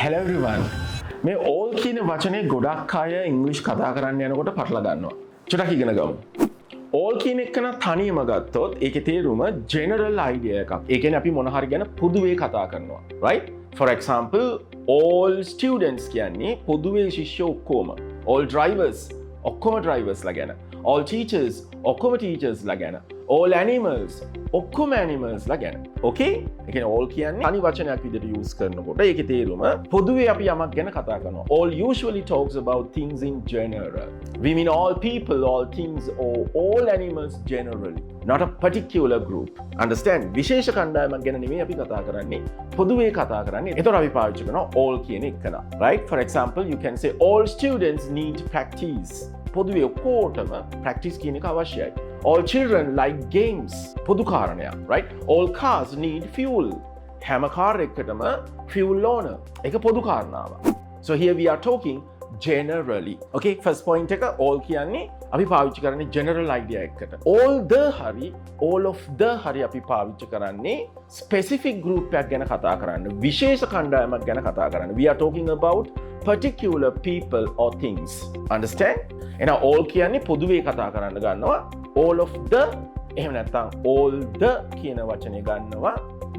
Hello everyone. මේ all කියන වචනේ ගොඩක් අය ඉංග්‍රීසි කතා කරන්න යනකොට පටල ගන්නවා. චුට්ටක් ඉගෙන ගමු. all කියන එක නම් තනියම ගත්තොත් ඒකේ තේරුම general idea එකක්. ඒ කියන්නේ අපි මොන හරි ගැන පොදුවේ කතා කරනවා. Right? For example, all students කියන්නේ පොදුවේ ශිෂ්‍ය ඔක්කොම. All drivers ඔක්කොම drivers ලා ගැන. All teachers ඔක්කොම teachers ලා ගැන. All animals ඔක්කොම animals ලා ගැන. Okay? ඒ කියන්නේ all කියන්නේ තනි වචනයක් විදිහට use කරනකොට ඒකේ තේරුම පොදුවේ අපි යමක් ගැන කතා කරනවා. All usually talks about things in general. We mean all people, all things, or all animals generally. Not a particular group. Understand? විශේෂ කණ්ඩායමක් ගැන නෙමෙයි අපි කතා කරන්නේ. පොදුවේ කතා කරන්නේ. ඒතර අපි පාවිච්චි කරනවා all කියන එක නා. Right? For example, you can say all students need practice. පොදුවේ ඔක්කොටම practice කියන එක අවශ්‍යයි. All children like games. පොදු කාරණයක්. Right? All cars need fuel. හැම කාර් එකකටම fuel ඕන. ඒක පොදු කාරණාවක්. So here we are talking generally. Okay, first point එක all කියන්නේ අපි පාවිච්චි කරන්නේ general idea එකකට. All the hari, all of the hari අපි පාවිච්චි කරන්නේ specific group එකක් ගැන කතා කරන්න. විශේෂ කණ්ඩායමක් ගැන කතා කරන්න. We are talking about particular people or things. Understand? එහෙනම් all කියන්නේ පොදුවේ කතා කරන්න ගන්නවා. All of the එහෙම නැත්නම් all the කියන වචනේ ගන්නවා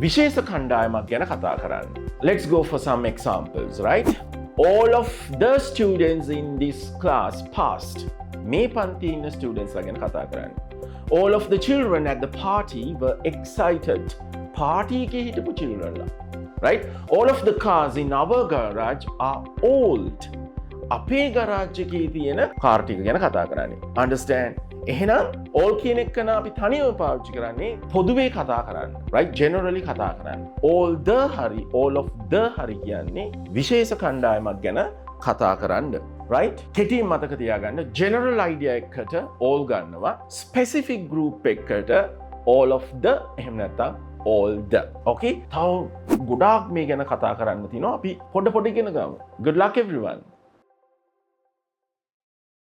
විශේෂ කණ්ඩායමක් ගැන කතා කරන්න. Let's go for some examples, right? All of the students in this class passed. මේ පන්තියේ ඉන්න students ලා ගැන කතා කරන්න. All of the children at the party were excited. Party එකේ හිටපු children ලා. Right? All of the cars in our garage are old. අපේ garage එකේ තියෙන කාර් ටික ගැන කතා කරන්නේ. Understand? එහෙනම් all කියන එක නා අපි තනියම පාවිච්චි කරන්නේ පොදුවේ කතා කරන්න. Right? Generally කතා කරන්න. All the hari, all of the hari කියන්නේ විශේෂ කණ්ඩායමක් ගැන කතා කරන්න. Right? කෙටියෙන් මතක තියාගන්න general idea එකකට all ගන්නවා. Specific group එකකට all of the එහෙම නැත්නම් all the. Okay? තව ගොඩාක් මේ ගැන කතා කරන්න තියෙනවා. අපි පොඩ ඉගෙන ගමු. Good luck everyone.